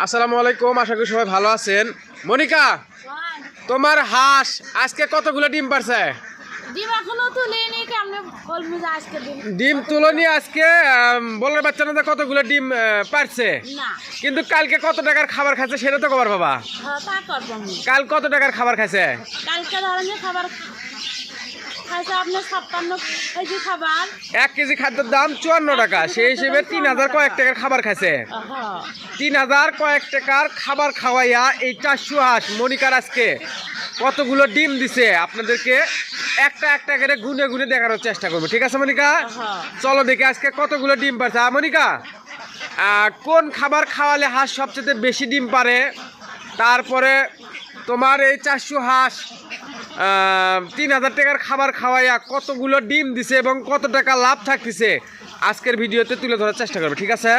আসসালামু আলাইকুম, আশা করি সবাই ভালো আছেন। মনিকা, তোমার হাঁস আজকে কতগুলো ডিম পারছে? ডিম এখনো তুলিনি, কেমনে বলবো যে আজকে ডিম তুলনি আজকে বলার বাচ্চা না কতগুলো ডিম পারছে, না কিন্তু কালকে কত টাকার খাবার খাইছে সেটা তো খবর বাবা। হ্যাঁ, তা করবো আমি। কাল কত টাকার খাবার খাইছে? কালকে ধরেন যে খাবার খাইছে আপনার 56 কেজি খাবার, 1 কেজি খাদ্যের দাম 54 টাকা, সেই হিসেবে 3000 কয়েক টাকার খাবার খাইছে। 3000 কয়েক টাকার খাবার খাওয়াইয়া এই 400 হাঁস মনিকার আজকে কতগুলো ডিম দিছে আপনাদেরকে একটা একটা করে গুনে গুনে দেখানোর চেষ্টা করবো, ঠিক আছে মনিকা? চলো দেখি আজকে কতগুলো ডিম পারছে। মনিকা, কোন খাবার খাওয়ালে হাঁস সবচেয়ে বেশি ডিম পারে? তারপরে তোমার এই 400 হাঁস 3000 টাকার খাবার খাওয়াইয়া কতগুলো ডিম দিছে এবং কত টাকা লাভ থাকতেছে আজকের ভিডিওতে তুলে ধরার চেষ্টা করবে, ঠিক আছে?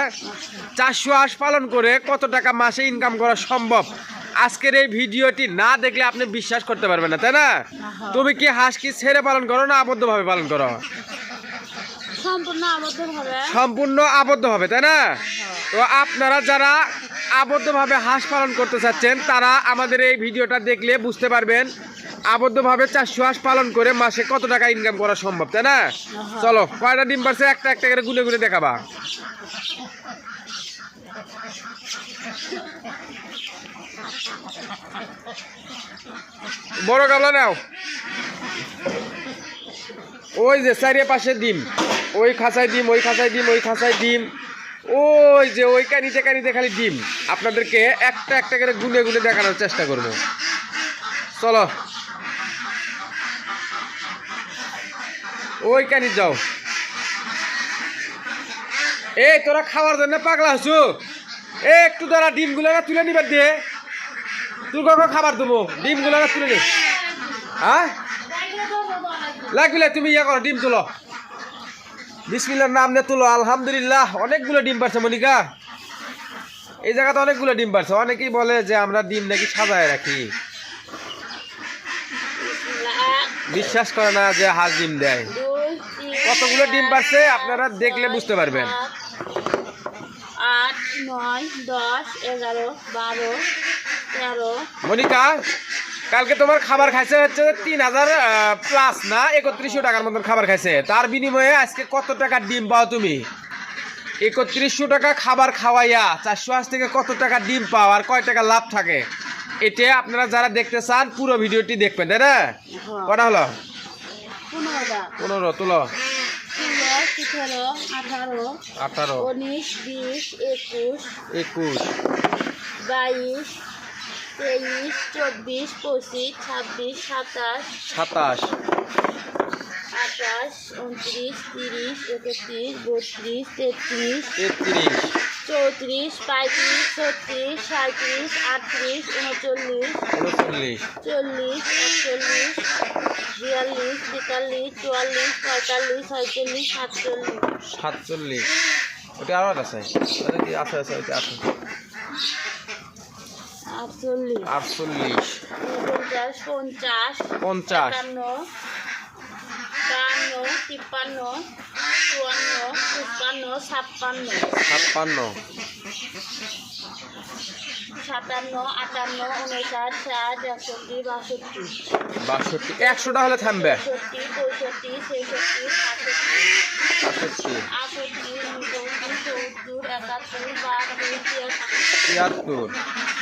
400 হাঁস পালন করে কত টাকা মাসে ইনকাম করা সম্ভব আজকের এই ভিডিওটি না দেখলে আপনি বিশ্বাস করতে পারবেন না, তাই না? তুমি কি হাঁস কি ছেড়ে পালন করো না আবদ্ধভাবে পালন করো? সম্পূর্ণ আবদ্ধভাবে, তাই না? তো আপনারা যারা আবদ্ধভাবে হাঁস পালন করতে চাচ্ছেন তারা আমাদের এই ভিডিওটা দেখলে বুঝতে পারবেন আবদ্ধভাবে 400 হাঁস পালন করে মাসে কত টাকা ইনকাম করা সম্ভব, তাই না? চলো, কয়টা ডিম পারছে একটা একটা করে গুনে গুনে দেখাবা। বড় গামলা নাও। ওই যে চারিয়ে পাশে ডিম, ওই খাঁচায় ডিম, ওই খাঁচায় ডিম, ওই খাঁচায় ডিম, ওই যে ওই কানিতে কানিতে খালি ডিম। আপনাদেরকে একটা একটা করে গুনে গুনে দেখানোর চেষ্টা করব। চলো ওই কানি যাও। এই তোরা খাওয়ার জন্য পাগলা হচ্ছু, একটু দ্বারা ডিমগুলো তুলে নিবার দিয়ে তুই কখন খাবার দেবো, ডিমগুলো তুলে নি। হ্যাঁ লাগলে তুমি ইয়ে করো, ডিম তুলো, বিসমিল্লাহর নাম নিয়ে তুলো। আলহামদুলিল্লাহ, অনেকগুলো ডিম পারছে মনিকা, এই জায়গাতে অনেকগুলো ডিম পারছে। অনেকেই বলে যে আমরা ডিম নাকি সাজায় রাখি, বিশ্বাস করে না যে হাঁস ডিম দেয়। কতগুলো ডিম পারছে আপনারা দেখলে বুঝতে পারবেন। 8, 9, 10, 11, 12, 13। মনিকা, কালকে তোমার খাবার খাইছে হচ্ছে 3000 প্লাস না 3100 টাকার মতন খাবার খাইছে। তার বিনিময়ে আজকে কত টাকা ডিম পাও তুমি? 3100 টাকা খাবার খাওয়াইয়া 400 হাঁস থেকে কত টাকা ডিম পাও আর কয় টাকা লাভ থাকে, এটা আপনারা যারা দেখতে চান পুরো ভিডিওটি দেখবেন, তাই না? কটা হলো? 15 তুলো। 17, 18, 18, 19, 20, 21, 21, 22, 23, 24, 25, 26, 27, 27, 28, 29, 30, 31, 32, 33, 33, 34, 35, 36, 37, 38, 39, 39, 40, 41, 42, 43, 44, 45, 46, 47, 47। ওটা আরো আছে, কি আছে? আছে ওইটা আছে। 48, 48, 49, 50, 50, 51, 52, 53, 54, 55, 56, 57, 58, 59, 60, 61, 62, 62, 100টা হলে থামবে। 63, 65, 66, 68, 68, 69, 70, 71, 72, 73, 74, 75,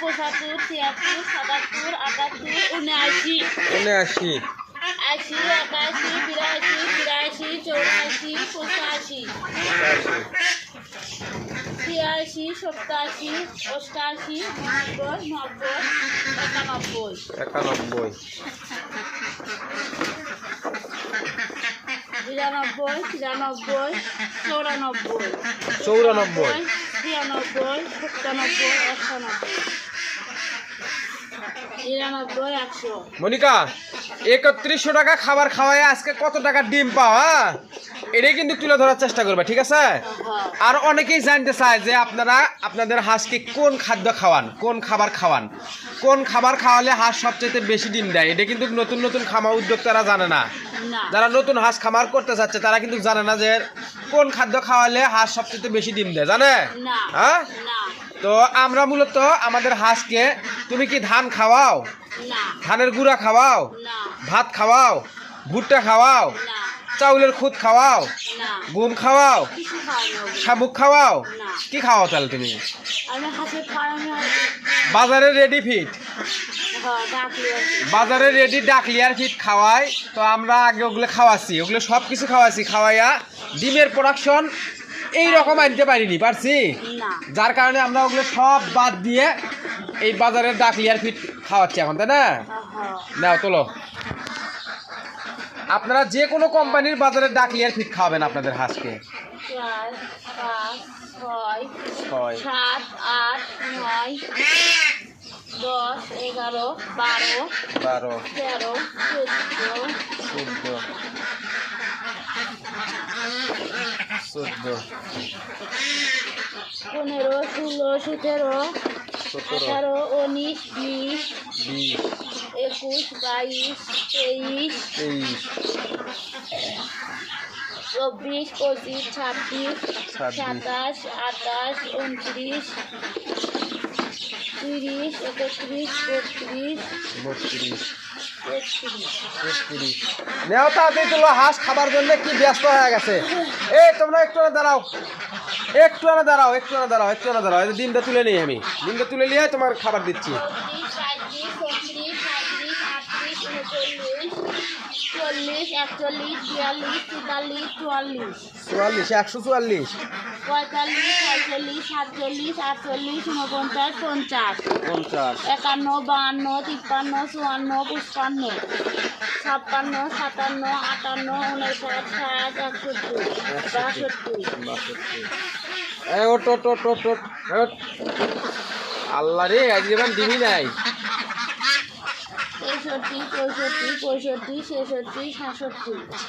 76, 77, 78, 79, 79, 80, 81, 82, 83, 84, 85, 86, 87, 88, 89, 90, 91, 91, 92, 93, 94, 94, 94, 93, 97, 99, 100। মনিকা, 3100 টাকা খাবার খাওয়ায় আজকে কত টাকা ডিম পাওয়া এটাই কিন্তু তুলে ধরার চেষ্টা করবে, ঠিক আছে? আর অনেকেই জানতে চায় যে আপনারা আপনাদের হাঁসকে কোন খাদ্য খাওয়ান, কোন খাবার খাওয়ান, কোন খাবার খাওয়ালে হাঁস সবচেয়ে বেশি ডিম দেয়, এটা কিন্তু নতুন নতুন খামার উদ্যোক্তারা জানে না। না যারা নতুন হাঁস খামার করতে চাচ্ছে তারা কিন্তু জানে না যে কোন খাদ্য খাওয়ালে হাঁস সবচেয়ে বেশি ডিম দেয়, জানে? না হ্যাঁ, না তো আমরা মূলত আমাদের হাঁসকে, তুমি কি ধান খাওয়াও? না ধানের গুঁড়া খাওয়াও? না ভাত খাওয়াও? ভুট্টা খাওয়াও? না চাউলের খুদ খাওয়াও? না গম খাওয়াও? কিছু খাওয়ানো হবে না। শামুক খাওয়াও? না। কি খাওয়াও তাহলে তুমি? আমি হাঁসের ফার্মে বাজারে রেডি ফিট, ডাকলে বাজারে রেডি ডাকলিয়ার ফিট খাওয়াই, তো আমরা আগে ওগুলো খাওয়াছি, ওগুলো সব কিছু খাওয়াছি, খাওয়াইয়া ডিমের প্রোডাকশন এই রকম আনতে পারিনি, পারছি? না যার কারণে আমরা ওগুলো সব বাদ দিয়ে এই বাজারের ডাকলিয়ার ফিট খাওয়াচ্ছি এখন, তাই না? নাও তোলো, আপনারা যে কোনো কোম্পানির বাজারের ডাকলিয়ার ফিট খাওয়াবেন আপনাদের হাঁসকে। 4 5 6 ছয় 7 8 9 10 11 12 12 13 14 14 15 16 17 18 19 20 20 21 22 23 23 24 25 26 26 27 28 29 30 31 32 32 33 33 নেও তাড়াতাড়ি তোলো, হাঁস খাবার জন্য কি ব্যস্ত হয়ে গেছে। এই তোমরা একটু না দাঁড়াও, একটু না দাঁড়াও, একটু না দাঁড়াও, একটু না দাঁড়াও, এই ডিমটা তুলে নিই, আমি ডিমটা তুলে নিয়ে তোমার খাবার দিচ্ছি। 34 35 36 37 38 39 40 41 42 43 44 44 144 45 46 47 48 49 50 50 51 52 53 54 55 56 57 58 59 60 61 এই ওট ওট ওট ওট ওট ওট। আল্লাহ রে, আজ যেমন ডিমই নাই। 63 64 65 66 67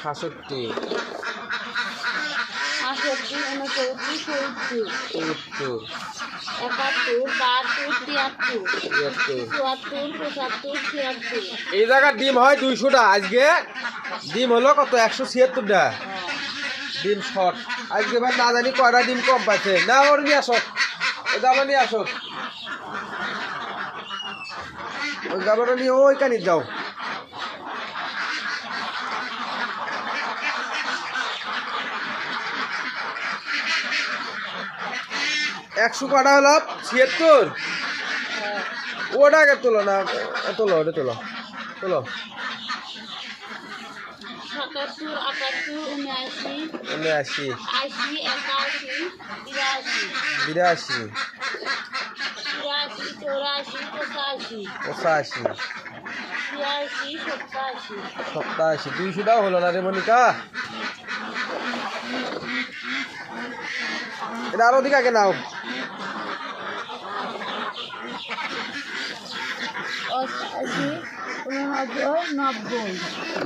66 68 69 70 70 71 72 73 73 74 75 76 এই জায়গার ডিম হয় 200টা, আজকে ডিম হলো কত 176টা ডিম শর্ট। আজকে ভাই না জানি কয়টা ডিম কম পাইছে। না ওর নিয়ে আসো, ওই গাবলা নিয়ে আসো, ওই গাবলাটা নিয়ে ওই কানি যাও। একশো কটা হলো 76, ওটা আগে তোলো না, তোলো ওটা তোলো, তোলো 77 78 79 79 80 81 82 82 83 84 85 85 86 87 200টাও হলো না রে মনিকা। এটা আরো দিকে আগে নাও।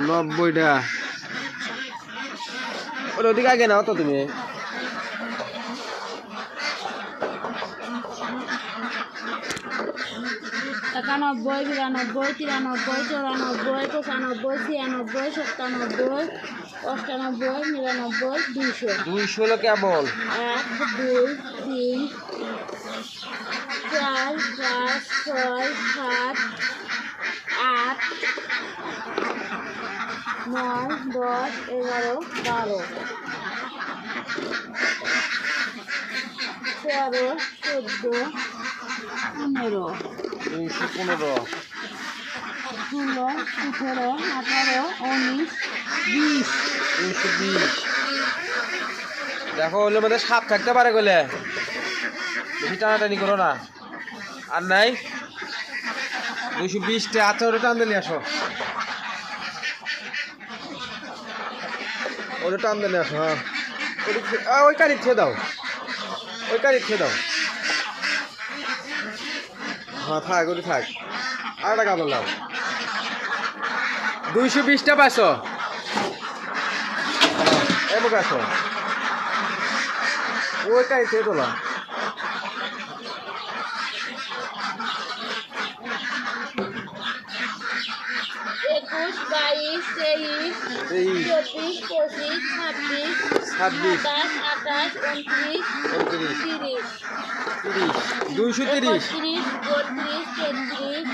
90টা ওর ওদিকে আগে নাও তো তুমি। 91 92 93 94 95 96 97 98 99 200 200 হলো কেমন? 1 2 3 4 5 6 7 8 9 10 11 12 13 14 15 215 16 17 18 19 20 220 দেখো হলে মানে সাপ থাকতে পারে গেলে, বেশি টানাটানি করো না। আর নাই 220টা। আচ্ছা ওটা টান দিলে আসো, ওটা টান দিলে আসো। হ্যাঁ ওই কারি খেয়ে দাও, ওই কারি খেয়ে দাও। হ্যাঁ থাক, ওটা থাক, আর একটা গাবল দাও। 220টা পাইছো, এমন আসো, ওই কারি খেয়ে তোলা। 21, 22, 23, 24, 25, 26, 26, 27, 28, 29, 29, 30, 30, 230, 31, 32, 33,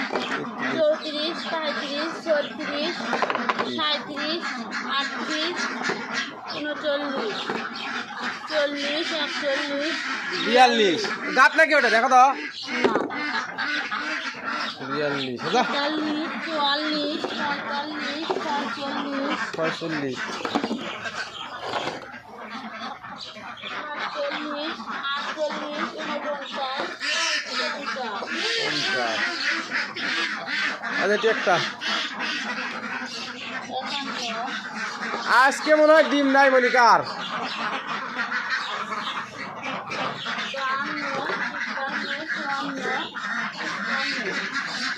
34, 35, 36, 37, 38, 39, 40, 41, 42 দাঁত নাকি ওটা দেখো তো 42 আচ্ছা 43, 44, 45, 46, 45 আচ্ছা এটা একটা আজকে মনে হয় ডিম নাই মনিকার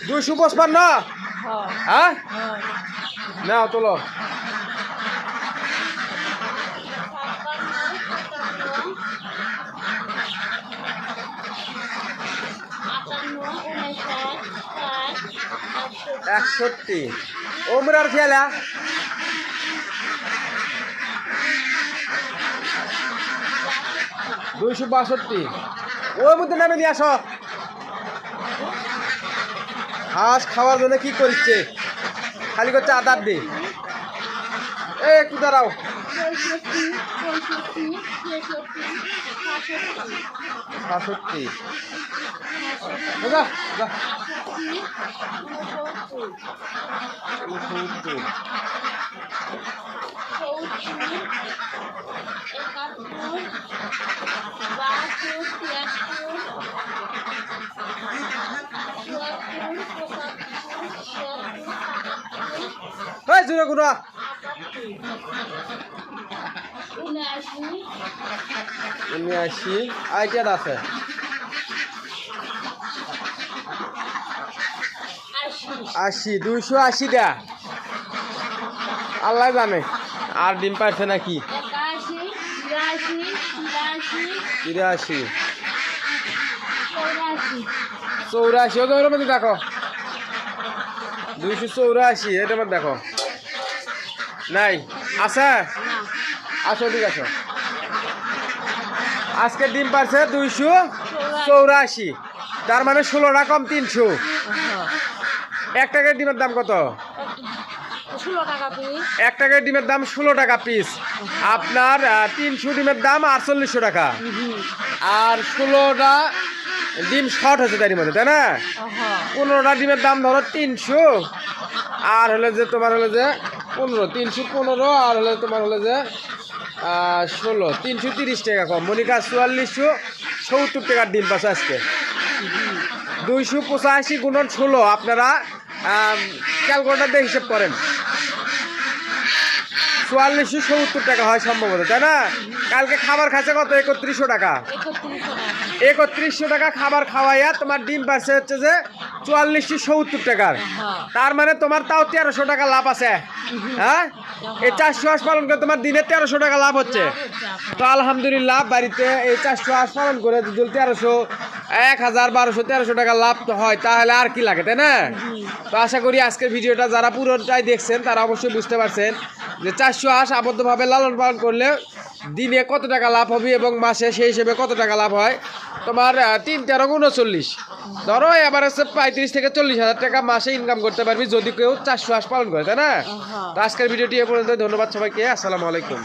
255 হ্যাঁ নাও তোলো একষট্টি ওমরার খেলা 262 ওর মধ্যে নামে নিয়ে আসো হাঁস খাওয়ার জন্য কি করছে খালি করছে আদার দি এ একটু দাঁড়াও 66 যা যা 69 এই জোরে গুনা 79 আইটা আছে 80 280 টা আল্লাহ জানে আর ডিম পাইছে নাকি 83 84 ওদের মধ্যে দেখো 284 এটার মধ্যে দেখো নাই আছে আসো ঠিক আছে আজকে ডিম পারছে 284 তার মানে 16টা কম 300 এক টাকার ডিমের দাম কত 16 টাকা পিস 1 টাকার ডিমের দাম 16 টাকা পিস আপনার 300 ডিমের দাম 4800 টাকা আর 16টা ডিম শর্ট হচ্ছে তার মধ্যে তাই না 15টা ডিমের দাম ধরো 300 আর হলে যে তোমার হলে যে 315 আর হলে তোমার হলে যে 16 330 টাকা কম মনিকা 4470 টাকার ডিম পাচ্ছে আজকে 285 গুণন 16 আপনারা ক্যালকুলেটার দিয়ে হিসেব করেন 4470 টাকা হয় সম্ভবত তাই না কালকে খাবার খাচ্ছে কত 3100 টাকা 3100 টাকা খাবার খাওয়াইয়া তোমার ডিম পাচ্ছে হচ্ছে যে 4470 টাকার তার মানে তোমার তাও 1300 টাকা লাভ আছে হ্যাঁ এই 400 হাঁস পালন করে তোমার দিনে 1300 টাকা লাভ হচ্ছে তো আলহামদুলিল্লাহ বাড়িতে এই 400 হাঁস পালন করে যদি 1300 1000 1200 1300 টাকা লাভ তো হয় তাহলে আর কি লাগে তাই না তো আশা করি আজকের ভিডিওটা যারা পুরোটাই দেখছেন তারা অবশ্যই বুঝতে পারছেন যে 400 হাঁস আবদ্ধভাবে লালন পালন করলে দিনে কত টাকা লাভ হবে এবং মাসে সেই হিসেবে কত টাকা লাভ হয় তোমার 3 13 39 ধরো এবার হচ্ছে 35 থেকে 40,000 টাকা মাসে ইনকাম করতে পারবি যদি কেউ 400 হাঁস পালন করে তাই না তো আজকের ভিডিওটি এ পর্যন্ত ধন্যবাদ সবাইকে আসসালামু আলাইকুম